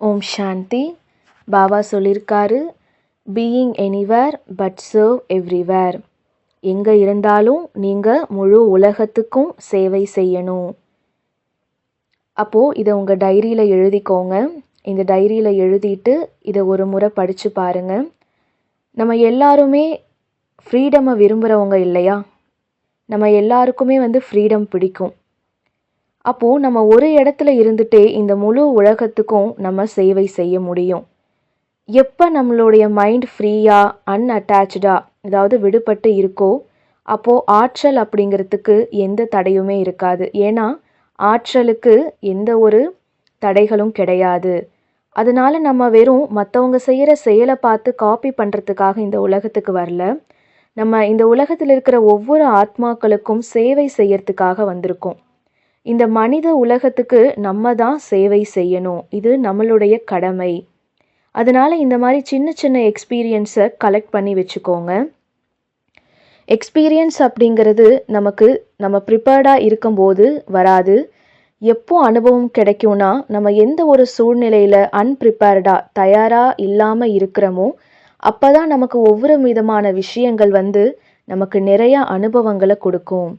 ஓம் சாந்தி. பாபா சொல்லியிருக்காரு, being anywhere but serve everywhere. எங்கே இருந்தாலும் நீங்கள் முழு உலகத்துக்கும் சேவை செய்யணும். அப்போது இதை உங்கள் டைரியில் எழுதிக்கோங்க. இந்த டைரியில் எழுதிட்டு இதை ஒரு முறை படித்து பாருங்கள். நம்ம எல்லாருமே ஃப்ரீடமை விரும்புகிறவங்க இல்லையா? நம்ம எல்லாருக்குமே ஃப்ரீடம் பிடிக்கும். அப்போது நம்ம ஒரு இடத்துல இருந்துகிட்டே இந்த முழு உலகத்துக்கும் நம்ம சேவை செய்ய முடியும். எப்போ நம்மளுடைய மைண்ட் ஃப்ரீயாக அன்அட்டாச்சாக அதாவது விடுபட்டு இருக்கோ அப்போது ஆற்றல் அப்படிங்கிறதுக்கு எந்த தடையுமே இருக்காது. ஏன்னா ஆற்றலுக்கு எந்த ஒரு தடைகளும் கிடையாது. அதனால நம்ம வெறும் மற்றவங்க செய்கிற செயலை பார்த்து காப்பி பண்ணுறதுக்காக இந்த உலகத்துக்கு வரல. நம்ம இந்த உலகத்தில் இருக்கிற ஒவ்வொரு ஆத்மாக்களுக்கும் சேவை செய்யறதுக்காக வந்திருக்கோம். இந்த மனித உலகத்துக்கு நம்ம தான் சேவை செய்யணும். இது நம்மளுடைய கடமை. அதனால இந்த மாதிரி சின்ன சின்ன எக்ஸ்பீரியன்ஸை கலெக்ட் பண்ணி வச்சுக்கோங்க. எக்ஸ்பீரியன்ஸ் அப்படிங்கிறது நம்ம ப்ரிப்பேர்டாக இருக்கும்போது வராது. எப்போ அனுபவம் கிடைக்கும்னா நம்ம எந்த ஒரு சூழ்நிலையில் அன்ப்ரிப்பேர்டாக தயாராக இல்லாமல் இருக்கிறோமோ அப்போ தான் நமக்கு ஒவ்வொரு விதமான விஷயங்கள் நமக்கு நிறைய அனுபவங்களை கொடுக்கும்.